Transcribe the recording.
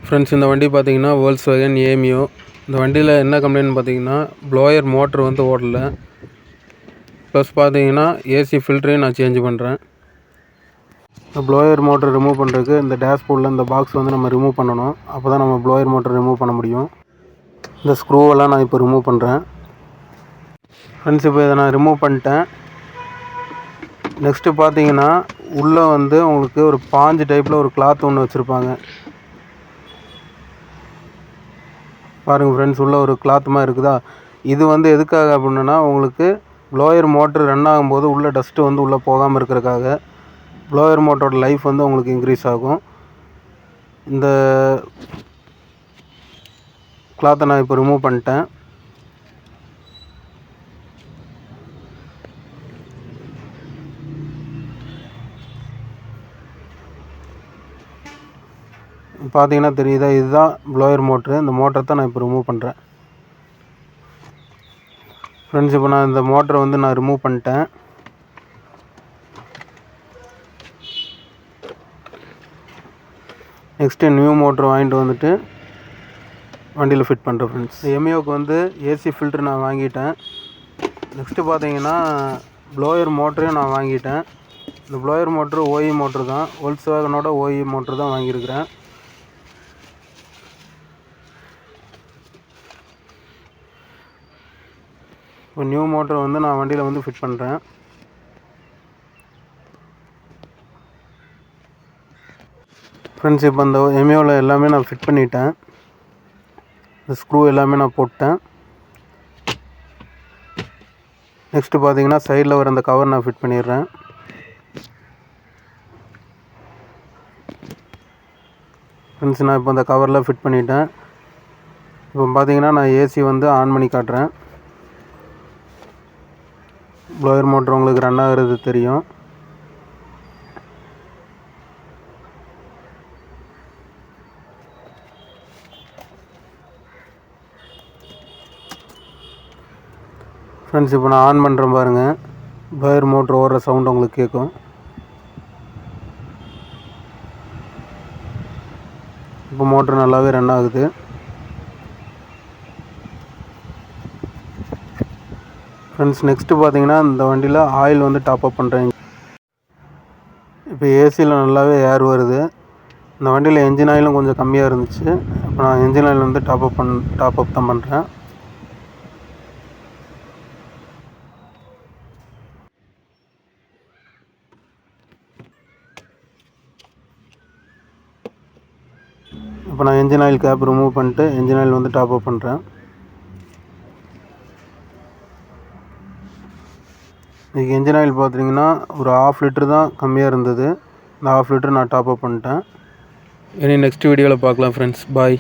Friends, இந்த வண்டி பார்த்தீங்கன்னா வோல்க்ஸ்வேகன் ஏமியோ. இந்த வண்டியில் என்ன கம்ப்ளைண்ட் பார்த்தீங்கன்னா, ப்ளோயர் மோட்ரு வந்து ஓடல. ப்ளஸ் பார்த்தீங்கன்னா ஏசி ஃபில்டரையும் நான் சேஞ்ச் பண்ணுறேன். இந்த ப்ளோயர் மோட்ரு ரிமூவ் பண்ணுறதுக்கு இந்த டேஷ்போர்டில் இந்த பாக்ஸ் வந்து நம்ம ரிமூவ் பண்ணணும். அப்போ தான் நம்ம ப்ளோயர் மோட்ரு ரிமூவ் பண்ண முடியும். இந்த ஸ்க்ரூவெல்லாம் நான் இப்போ ரிமூவ் பண்ணுறேன். ஃப்ரெண்ட்ஸ், இப்போ இதை நான் ரிமூவ் பண்ணிட்டேன். நெக்ஸ்ட்டு பார்த்தீங்கன்னா உள்ளே வந்து உங்களுக்கு ஒரு பாஞ்சு டைப்பில் ஒரு கிளாத் ஒன்று வச்சுருப்பாங்க. பாருங்கள் ஃப்ரெண்ட்ஸ், உள்ளே ஒரு கிளாத் மாதிரி இருக்குதா? இது வந்து எதுக்காக அப்படின்னா, உங்களுக்கு ப்ளோயர் மோட்ரு ரன் ஆகும்போது உள்ளே டஸ்ட்டு வந்து உள்ளே போகாமல் இருக்கிறதுக்காக. ப்ளோயர் மோட்டரோட லைஃப் வந்து உங்களுக்கு இன்க்ரீஸ் ஆகும். இந்த கிளாத்தை நான் இப்போ ரிமூவ் பண்ணிட்டேன். பார்த்தீங்கன்னா தெரியுதா, இதுதான் ப்ளோயர் மோட்ரு. இந்த மோட்டரை தான் நான் இப்போ ரிமூவ் பண்ணுறேன். ஃப்ரெண்ட்ஸ், இப்போ நான் இந்த மோட்டரை வந்து நான் ரிமூவ் பண்ணிட்டேன். நெக்ஸ்ட்டு நியூ மோட்ரு வாங்கிட்டு வந்துட்டு வண்டியில் ஃபிட் பண்ணுறேன். ஃப்ரெண்ட்ஸ், எமியோவுக்கு வந்து ஏசி ஃபில்ட்ரு நான் வாங்கிட்டேன். நெக்ஸ்ட்டு பார்த்தீங்கன்னா ப்ளோயர் மோட்டரையும் நான் வாங்கிட்டேன். இந்த ப்ளோயர் மோட்ரு ஓஇ மோட்ரு தான். வோல்க்ஸ்வேகனோட ஓஇ மோட்ரு தான் வாங்கியிருக்கிறேன். இப்போ நியூ மோட்டரை வந்து நான் வண்டியில் வந்து ஃபிட் பண்ணுறேன். ஃப்ரெண்ட்ஸ், இப்போ அந்த எமியோவில் எல்லாமே நான் ஃபிட் பண்ணிட்டேன். இந்த ஸ்க்ரூ எல்லாமே நான் போட்டேன். நெக்ஸ்ட்டு பார்த்தீங்கன்னா சைடில் வர அந்த கவர் நான் ஃபிட் பண்ணிடுறேன். ஃப்ரெண்ட்ஸ், நான் இப்போ அந்த கவரில் ஃபிட் பண்ணிட்டேன். இப்போ பார்த்தீங்கன்னா நான் ஏசி வந்து ஆன் பண்ணி காட்டுறேன். ப்ளோயர் மோட்ரு உங்களுக்கு ரன் ஆகிறது தெரியும். ஃப்ரெண்ட்ஸ், இப்போ நான் ஆன் பண்ணுறேன் பாருங்கள். ப்ளோயர் மோட்ரு ஓடுற சவுண்ட் உங்களுக்கு கேட்கும். இப்போ மோட்ரு நல்லாவே ரன் ஆகுது. ஃப்ரெண்ட்ஸ், நெக்ஸ்ட்டு பார்த்தீங்கன்னா இந்த வண்டியில் ஆயில் வந்து டாப் அப் பண்ணுறேன். இப்போ ஏசியில் நல்லாவே ஏர் வருது. இந்த வண்டியில் என்ஜின் ஆயிலும் கொஞ்சம் கம்மியாக இருந்துச்சு. இப்போ நான் என்ஜின் ஆயில் வந்து டாப் அப் தான் பண்ணுறேன். இப்போ நான் என்ஜின் ஆயில் கேப் ரிமூவ் பண்ணிட்டு என்ஜின் ஆயில் வந்து டாப் அப் பண்ணுறேன். இன்றைக்கி என்ஜின் ஆயில் பார்த்தீங்கன்னா ஒரு 1/2 லிட்டர் தான் கம்மியாக இருந்தது. இந்த 1/2 லிட்டர் நான் டாப் அப் பண்ணிட்டேன். இனி நெக்ஸ்ட் வீடியோவில் பார்க்கலாம் ஃப்ரெண்ட்ஸ். பாய்.